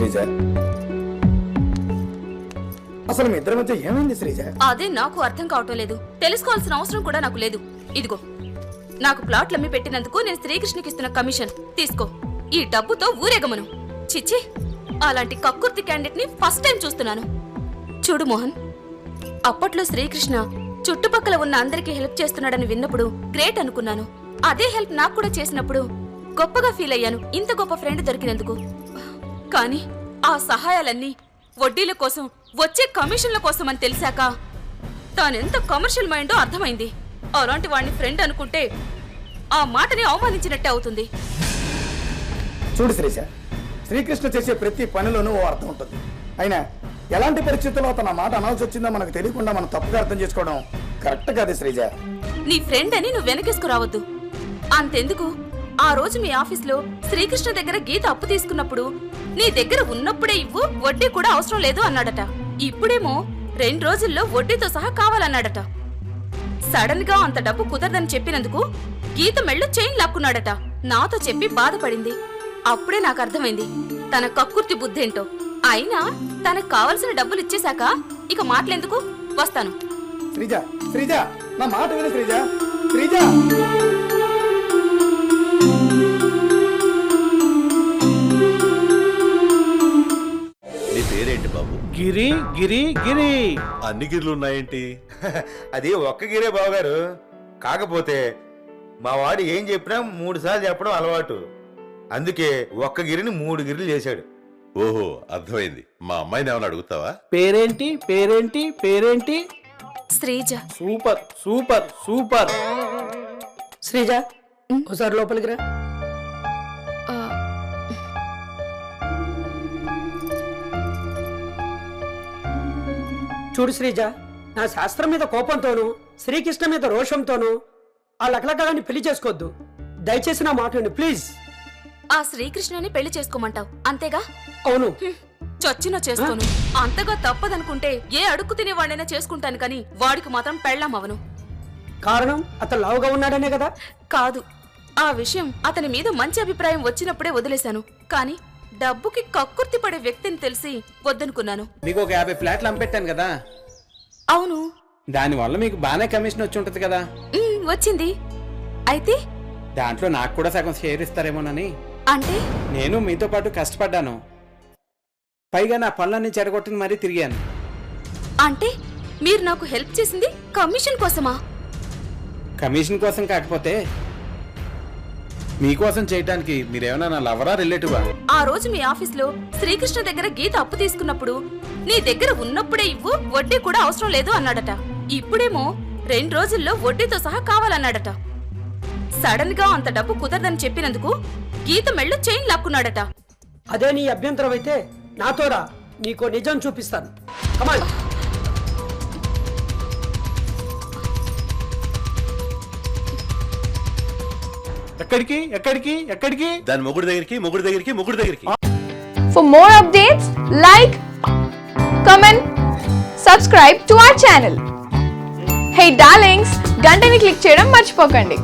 శ్రీజ? అసలు మీ ఇద్దరి మధ్య ఏమైంది శ్రీజ? అదే నాకు అర్థం కావటం లేదు. తెలుసుకోవాల్సిన అవసరం కూడా నాకు లేదు. ఇదిగో, నాకు ప్లాట్లు అమ్మి పెట్టినందుకు నేను శ్రీకృష్ణకి ఇస్తున్న కమిషన్ తీసుకో. ఈ డబ్బుతో ఊరేగమను. చిచ్చి, అలాంటి కక్కుర్తి క్యాండిడేట్ ని ఫస్ట్ టైం చూస్తున్నాను. చూడు మోహన్, అప్పట్లో శ్రీకృష్ణ చుట్టుపక్కల ఉన్న అందరికీ హెల్ప్ చేస్తున్నాడని విన్నప్పుడు గ్రేట్ అనుకున్నాను. అదే హెల్ప్ నాకు కూడా చేసినప్పుడు గొప్పగా ఫీల్ అయ్యాను, ఇంత గొప్ప ఫ్రెండ్ దొరికినందుకు. కానీ ఆ సహాయాలన్నీ వడ్డీల కోసం, వచ్చే కమిషన్ల కోసం అని తెలిసాక తానెంత కమర్షియల్ మైండో అర్థమైంది. అలాంటి వాడిని ఫ్రెండ్ అనుకుంటే ఆ మాటని అవమానించినట్టే అవుతుంది. చూడు శ్రీజ, శ్రీకృష్ణ చేసే ప్రతి పనిలోనూ ఓ అర్థం ఉంటుంది. అయినా ఎలాంటి పరిస్థితుల్లో తన మాట అనాల్సి వచ్చిందో మనకు తెలియకుండా మనం తప్పుగా అర్థం చేసుకోవడం కరెక్ట్ కాదు శ్రీజ. నీ ఫ్రెండ్ అని నువ్వు వెనకేసుకురావద్దు. అంతెందుకు, ఆ రోజు మీ ఆఫీస్లో శ్రీకృష్ణ దగ్గర గీత అప్పు తీసుకున్నప్పుడు నీ దగ్గర ఉన్నప్పుడే ఇవ్వు, వడ్డీ కూడా అవసరం లేదు అన్నాడట. ఇప్పుడేమో 2 రోజుల్లో వడ్డీతో సహా కావాలన్నాడట. సడన్ గా అంత డబ్బు కుదరదని చెప్పినందుకు గీత మెళ్ళు చైన్ లాక్కున్నాడట. నాతో చెప్పి బాధపడింది. అప్పుడే నాకు అర్థమైంది తన కక్కుర్తి బుద్ధేంటో. అయినా తనకు కావలసిన డబ్బులు ఇచ్చేశాక ఇక మాటలెందుకు, వస్తాను. శ్రీజ, శ్రీజ, నా మాట విను శ్రీజ. శ్రీజ, నీ పేరేంటి బాబు? గిరి గిరి గిరి. అన్ని గిర్లు ఉన్నాయేంటి? అది ఒక్క గిరే బావగారు. కాకపోతే మా వాడు ఏం చెప్పినా 3 సార్లు చెప్పడం అలవాటు. అందుకే ఒక్క గిరిని 3 గిరిలు చేశాడు. ఓహో, అర్థమైంది. మా అమ్మాయిని ఏమైనా అడుగుతావా? పేరేంటి పేరేంటి పేరేంటి? Sreeja. Super super super. Sreeja, ఒకసారి లోపలికి రా. చూడు శ్రీజ, నా శాస్త్రం మీద కోపంతోనూ శ్రీకృష్ణ మీద రోషంతోనూ ఆ లకలకాన్ని పెళ్లి చేసుకోవద్దు. దయచేసి నా మాట విను ప్లీజ్. ఆ శ్రీకృష్ణని పెళ్లి చేసుకోమంటావు అంతేగా? అవును. చచ్చినా చేసుకోను. అంతగా తప్పదనుకుంటే ఏ అడుక్కు తినేవాడైనా చేసుకుంటాను, కానీ వాడికి మాత్రం పెళ్ళాం అవను. కారణం అతను లావుగా ఉన్నాడనే కదా? కాదు, ఆ విషయం అతని మీద మంచి అభిప్రాయం వచ్చినప్పుడే వదిలేశాను. కానీ డబ్బుకి కక్కుర్తి పడే వ్యక్తిని తెలిసి వద్దనుకున్నాను. మీకు ఒక 50 ఫ్లాట్లు అమ్పెట్టాను కదా? అవును. దానివల్ల మీకు బాగానే కమిషన్ వచ్చి ఉంటది కదా? వచ్చింది. అయితే దాంట్లో నాకు కూడా సగం షేర్ ఇస్తారేమోనని. అంటే నేను మీతో పాటు కష్టపడ్డాను, పైగా నా పనులన్నీ చెడగొట్టిన మరీ తిరిగాను. అంటే మీరు నాకు హెల్ప్ చేసింది కమిషన్ కోసమా? కమిషన్ కోసం కాకపోతే మీకోసం చేయడానికి మీరేమన్నా నా లవరా రిలేటివా? ఆ రోజు మీ ఆఫీస్లో శ్రీకృష్ణ దగ్గర గీత అప్పు తీసుకున్నప్పుడు నీ దగ్గర ఉన్నప్పుడే ఇవ్వు, వడ్డీ కూడా అవసరం లేదు అన్నాడట. ఇప్పుడేమో 2 రోజుల్లో వడ్డీతో సహా కావాలన్నాడట. సడన్ గా అంత డబ్బు కుదరదని చెప్పినందుకు గీత మెళ్ళు చైన్ లాక్కున్నాడట. అదే నీ అభ్యంతరం అయితే నాతో రా, నీకో నిజం చూపిస్తాను. కమాన్. ఎక్కడికి ఎక్కడికి ఎక్కడికి? దాని మొగుడు దగ్గరికి. For more updates, like, comment, subscribe to our channel. Hey darlings, గంటని click చేయడం మర్చిపోకండి.